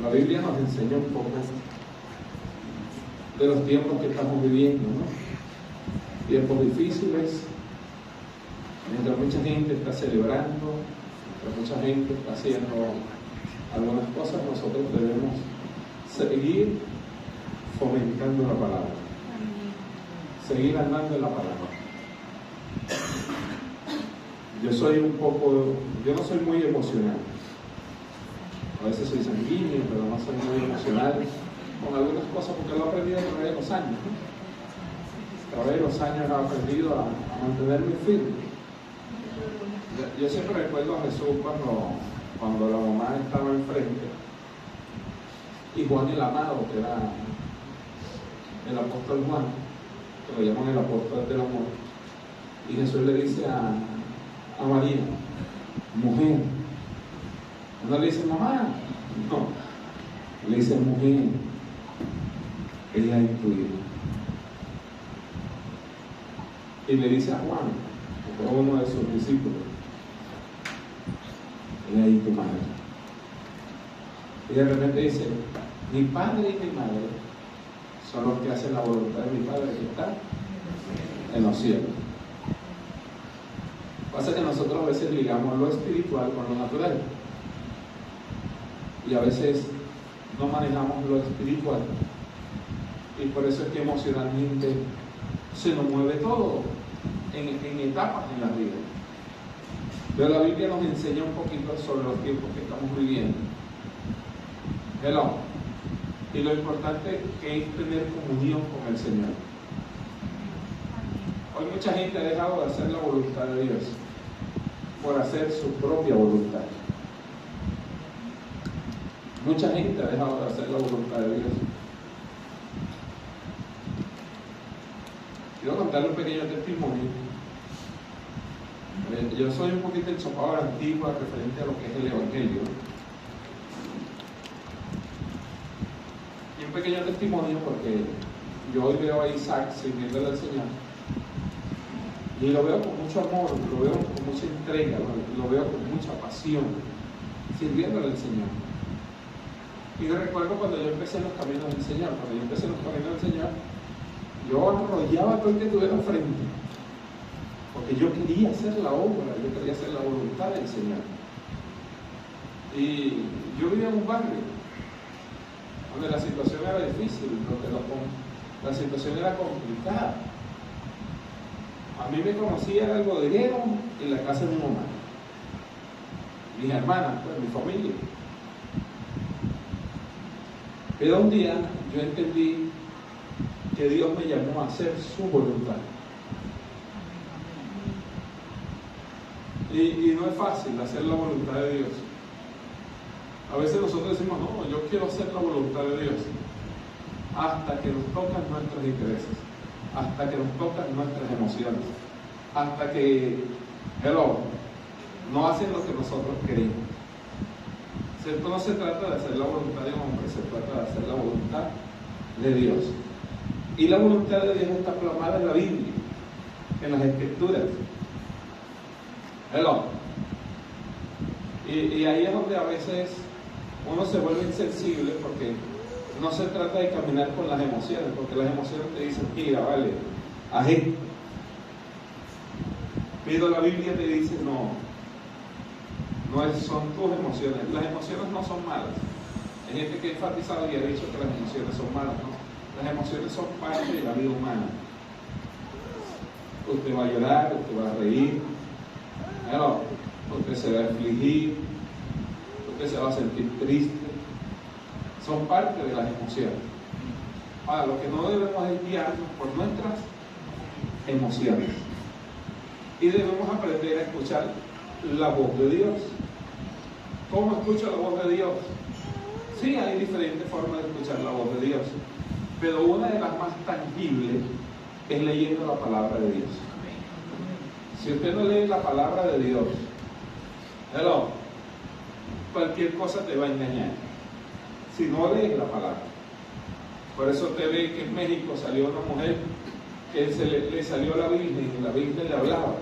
La Biblia nos enseña un poco de los tiempos que estamos viviendo, ¿no? Tiempos difíciles, mientras mucha gente está celebrando, mientras mucha gente está haciendo algunas cosas, nosotros debemos seguir fomentando la palabra, seguir andando en la palabra. Yo no soy muy emocional. A veces soy sanguíneo, pero no soy muy emocional con algunas cosas porque lo he aprendido a través de los años, ¿no? A través de los años he aprendido a mantenerme firme. Yo siempre recuerdo a Jesús cuando la mamá estaba enfrente y Juan el Amado, que era el apóstol Juan, que lo llaman el apóstol del amor, y Jesús le dice a María, mujer. No le dice mamá, no, le dice mujer, ella es tu hija. Y le dice a Juan, que fue uno de sus discípulos, ella es tu madre. Y de repente dice, mi padre y mi madre son los que hacen la voluntad de mi padre que está en los cielos. Pasa que nosotros a veces ligamos lo espiritual con lo natural. Y a veces no manejamos lo espiritual. Y por eso es que emocionalmente se nos mueve todo en etapas en la vida. Pero la Biblia nos enseña un poquito sobre los tiempos que estamos viviendo. Hello. Y lo importante que es tener comunión con el Señor. Hoy mucha gente ha dejado de hacer la voluntad de Dios por hacer su propia voluntad. Mucha gente ha dejado de hacer la voluntad de Dios. Quiero contarle un pequeño testimonio. Yo soy un poquito enchopado a la antigua referente a lo que es el Evangelio. Y un pequeño testimonio porque yo hoy veo a Isaac sirviéndole al Señor. Y lo veo con mucho amor, lo veo con mucha entrega, lo veo con mucha pasión, sirviéndole al Señor. Y yo recuerdo cuando yo empecé en los caminos del Señor, yo arrollaba todo el que tuviera frente, porque yo quería hacer la obra, yo quería hacer la voluntad del Señor. Y yo vivía en un barrio donde la situación era difícil, donde la situación era complicada. A mí me conocía el bodeguero en la casa de mi mamá, mis hermanas, pues, mi familia. Pero un día yo entendí que Dios me llamó a hacer su voluntad. Y no es fácil hacer la voluntad de Dios. A veces nosotros decimos, no, yo quiero hacer la voluntad de Dios. Hasta que nos tocan nuestros intereses, hasta que nos tocan nuestras emociones, hasta que, no hacen lo que nosotros queremos. Esto no se trata de hacer la voluntad de un hombre, se trata de hacer la voluntad de Dios. Y la voluntad de Dios está plasmada en la Biblia, en las Escrituras. Y ahí es donde a veces uno se vuelve insensible porque no se trata de caminar con las emociones, porque las emociones te dicen, mira, vale, ají. Pero la Biblia te dice, no son tus emociones. Las emociones no son malas. Hay gente que ha enfatizado y ha dicho que las emociones son malas, ¿no? Las emociones son parte de la vida humana. Usted va a llorar, usted va a reír, usted se va a afligir, usted se va a sentir triste. Son parte de las emociones. Ahora, lo que no debemos es guiarnos por nuestras emociones. Y debemos aprender a escuchar la voz de Dios. ¿Cómo escucho la voz de Dios? Sí, hay diferentes formas de escuchar la voz de Dios, pero una de las más tangibles es leyendo la palabra de Dios. Si usted no lee la palabra de Dios, cualquier cosa te va a engañar. Si no lees la palabra. Por eso usted ve que en México salió una mujer que le salió a la Virgen y la Virgen le hablaba.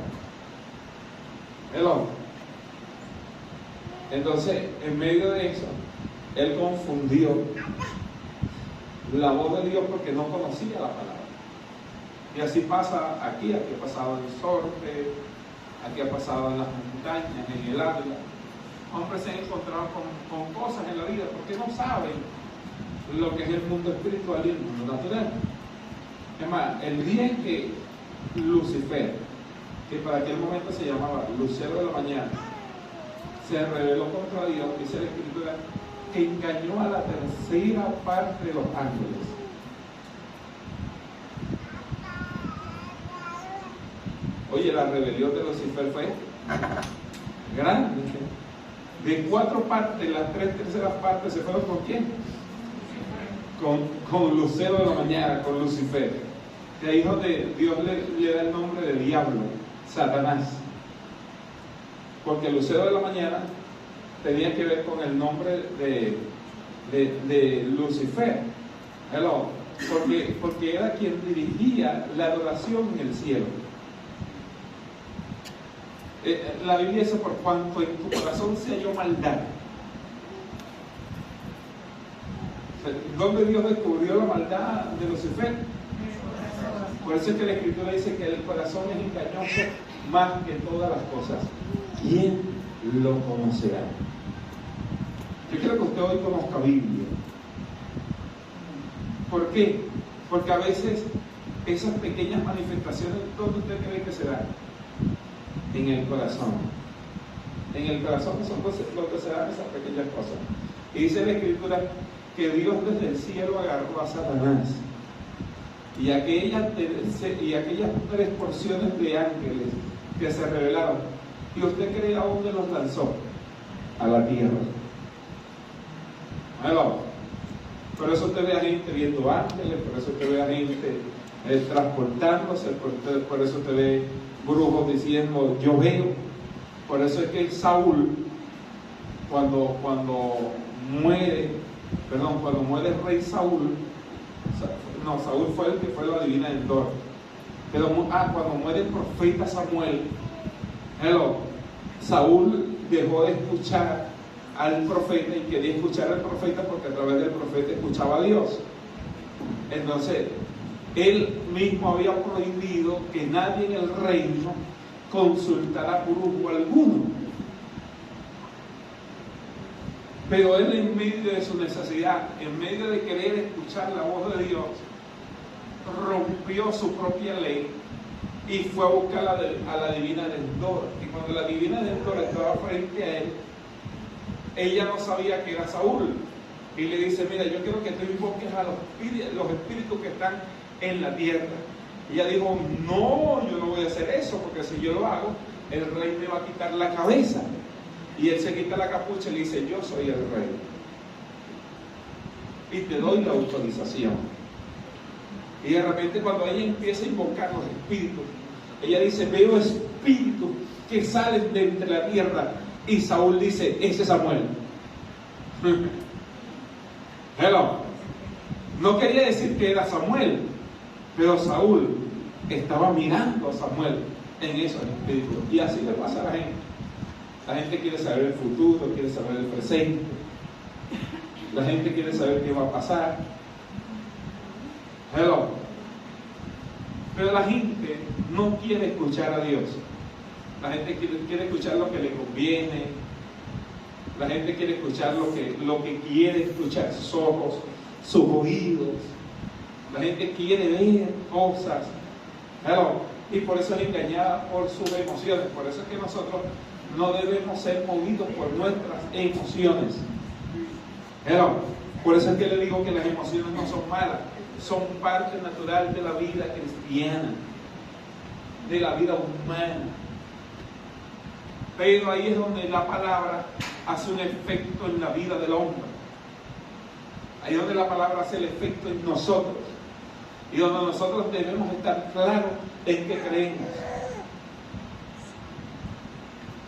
Entonces, en medio de eso, Él confundió la voz de Dios porque no conocía la palabra. Y así pasa aquí ha pasado en el Sorte, aquí ha pasado en las montañas, en el Ávila. Hombres se han encontrado con cosas en la vida porque no saben lo que es el mundo espiritual y el mundo natural. Es más, el día en que Lucifer, que para aquel momento se llamaba Lucero de la Mañana, se rebeló contra Dios, dice la Escritura, que engañó a la tercera parte de los ángeles. Oye, la rebelión de Lucifer fue grande. De 4 partes, las 3 terceras partes se fueron ¿con quién? Con Lucero de la Mañana, con Lucifer. De ahí es donde Dios le da el nombre de diablo, Satanás. Porque Lucero de la Mañana tenía que ver con el nombre de Lucifer. Hello. Porque era quien dirigía la adoración en el cielo. La Biblia dice: por cuanto en tu corazón se halló maldad. ¿Dónde Dios descubrió la maldad de Lucifer? Por eso es que la Escritura dice que el corazón es engañoso más que todas las cosas. ¿Quién lo conocerá? Yo quiero que usted hoy conozca Biblia. ¿Por qué? Porque a veces esas pequeñas manifestaciones, ¿dónde usted cree que se dan? En el corazón. En el corazón son lo que se dan esas pequeñas cosas. Y dice la Escritura que Dios desde el cielo agarró a Satanás y aquellas 3 porciones de ángeles que se rebelaron. ¿Y usted cree a dónde los lanzó? A la tierra. Por eso usted ve a gente viendo ángeles, por eso usted ve a gente transportándose, por eso usted ve brujos diciendo yo veo. Por eso es que Saúl, cuando muere el rey Saúl, Saúl fue el que fue la divina de Endor, pero cuando muere el profeta Samuel, Saúl dejó de escuchar al profeta y quería escuchar al profeta porque a través del profeta escuchaba a Dios. Entonces él mismo había prohibido que nadie en el reino consultara brujo alguno. Pero él, en medio de su necesidad, en medio de querer escuchar la voz de Dios, rompió su propia ley y fue a buscar a la divina de Endor. Y cuando la divina de Endor estaba frente a él, ella no sabía que era Saúl. Y le dice: mira, yo quiero que tú invoques a los espíritus que están en la tierra. Y ella dijo: no, yo no voy a hacer eso, porque si yo lo hago, el rey me va a quitar la cabeza. Y él se quita la capucha y le dice: yo soy el rey y te doy la autorización. Y de repente, cuando ella empieza a invocar los espíritus, ella dice: veo espíritus que salen de entre la tierra. Y Saúl dice: ese es Samuel. Hello. No quería decir que era Samuel, pero Saúl estaba mirando a Samuel en esos espíritus. Y así le pasa a la gente. La gente quiere saber el futuro, quiere saber el presente. La gente quiere saber qué va a pasar. Hello. Pero la gente no quiere escuchar a Dios. La gente quiere escuchar lo que le conviene. La gente quiere escuchar lo que quiere escuchar sus ojos, sus oídos. La gente quiere ver cosas. Hello. Y por eso es engañada por sus emociones. Por eso es que nosotros no debemos ser movidos por nuestras emociones. Hello. Por eso es que le digo que las emociones no son malas. Son parte natural de la vida cristiana, de la vida humana. Pero ahí es donde la palabra hace un efecto en la vida del hombre. Ahí es donde la palabra hace el efecto en nosotros. Y donde nosotros debemos estar claros en qué creemos.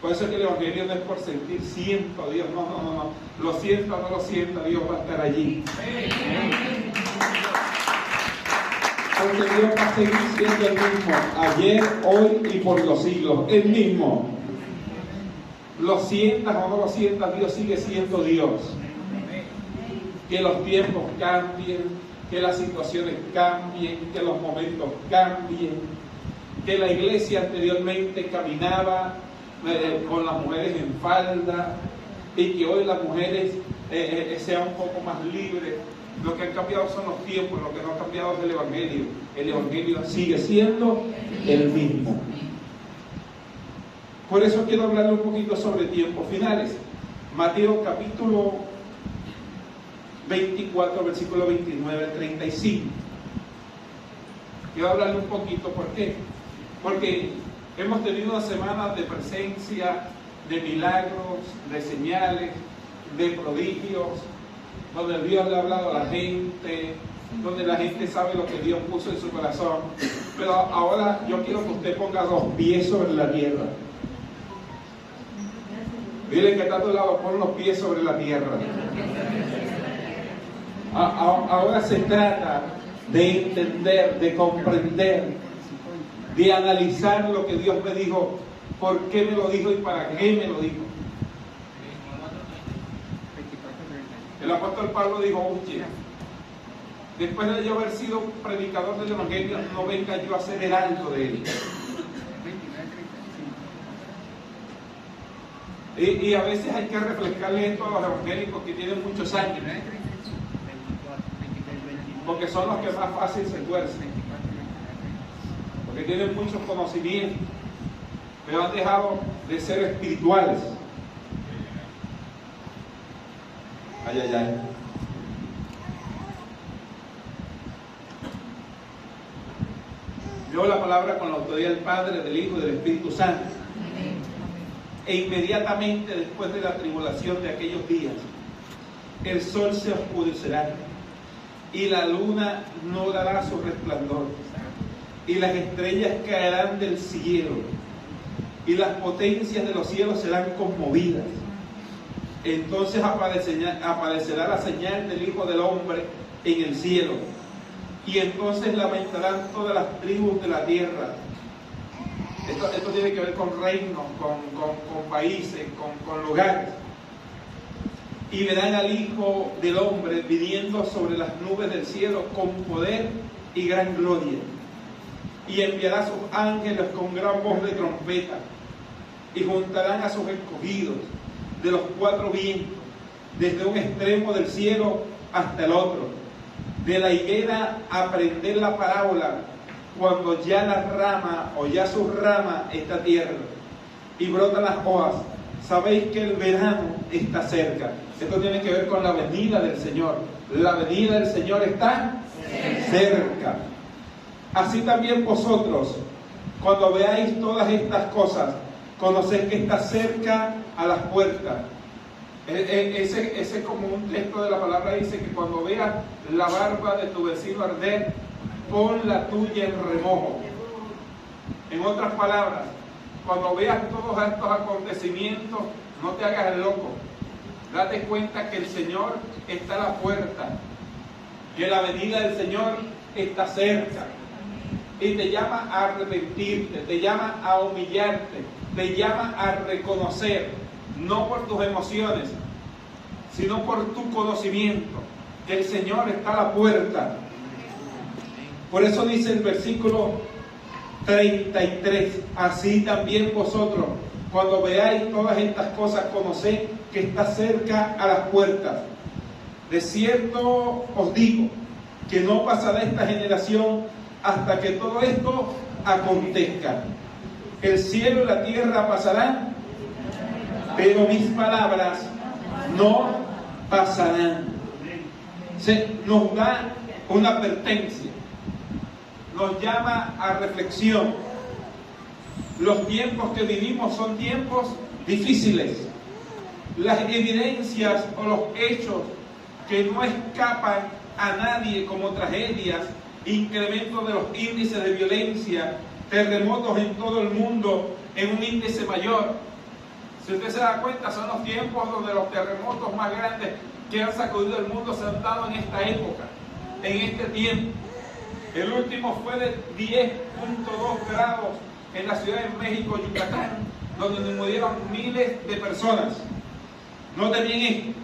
Por eso es que el Evangelio no es por sentir siento a Dios. No. Lo siento o no lo siento, Dios va a estar allí. Porque Dios va a seguir siendo el mismo. Ayer, hoy y por los siglos. El mismo. Lo sientas o no lo sientas, Dios sigue siendo Dios. que los tiempos cambien, que las situaciones cambien, que los momentos cambien, que la iglesia anteriormente caminaba con las mujeres en falda y que hoy las mujeres sean un poco más libres. Lo que han cambiado son los tiempos, lo que no ha cambiado es el Evangelio. El Evangelio sigue siendo el mismo. Por eso quiero hablarle un poquito sobre tiempos finales. Mateo capítulo 24, versículo 29 al 35. Quiero hablarle un poquito, ¿por qué? Porque hemos tenido una semana de presencia, de milagros, de señales, de prodigios, donde Dios le ha hablado a la gente, donde la gente sabe lo que Dios puso en su corazón. Pero ahora yo quiero que usted ponga los pies sobre la tierra. Dile que está a tu lado, pon los pies sobre la tierra. Ahora se trata de entender, de comprender, de analizar lo que Dios me dijo, por qué me lo dijo y para qué me lo dijo. El apóstol Pablo dijo: oye, después de yo haber sido predicador del Evangelio, no venga yo a ser heraldo de él. Y a veces hay que refrescarle esto a los evangélicos que tienen muchos años, porque son los que más fácil se tuercen, porque tienen muchos conocimientos, pero han dejado de ser espirituales. Ay, ay, ay. Leo la palabra con la autoridad del Padre, del Hijo y del Espíritu Santo. E inmediatamente después de la tribulación de aquellos días, el sol se oscurecerá y la luna no dará su resplandor, y las estrellas caerán del cielo, y las potencias de los cielos serán conmovidas. Entonces aparecerá la señal del Hijo del Hombre en el cielo, y entonces lamentarán todas las tribus de la tierra. Esto tiene que ver con reinos, con países, con lugares. Y verán al Hijo del Hombre viniendo sobre las nubes del cielo con poder y gran gloria. Y enviará a sus ángeles con gran voz de trompeta, y juntarán a sus escogidos de los cuatro vientos, desde un extremo del cielo hasta el otro. De la higuera aprender la parábola, cuando ya la rama o ya su rama está tierna y brotan las hojas, sabéis que el verano está cerca. Esto tiene que ver con la venida del Señor. La venida del Señor está cerca. Así también vosotros, cuando veáis todas estas cosas, conoced que está cerca a las puertas. Ese como un texto de la palabra dice que cuando veas la barba de tu vecino arder, pon la tuya en remojo. En otras palabras, cuando veas todos estos acontecimientos, no te hagas el loco. Date cuenta que el Señor está a la puerta, que la venida del Señor está cerca, y te llama a arrepentirte, te llama a humillarte, te llama a reconocer, no por tus emociones, sino por tu conocimiento, que el Señor está a la puerta. Por eso dice el versículo 33, así también vosotros, cuando veáis todas estas cosas, conoced que está cerca a las puertas. De cierto os digo, que no pasará esta generación hasta que todo esto acontezca. El cielo y la tierra pasarán, pero mis palabras no pasarán. Nos da una advertencia, nos llama a reflexión. Los tiempos que vivimos son tiempos difíciles. Las evidencias o los hechos que no escapan a nadie, como tragedias, incremento de los índices de violencia, terremotos en todo el mundo en un índice mayor. Si usted se da cuenta, son los tiempos donde los terremotos más grandes que han sacudido el mundo se han dado en esta época, en este tiempo. El último fue de 10.2 grados en la Ciudad de México, Yucatán, donde murieron miles de personas. Noten bien esto.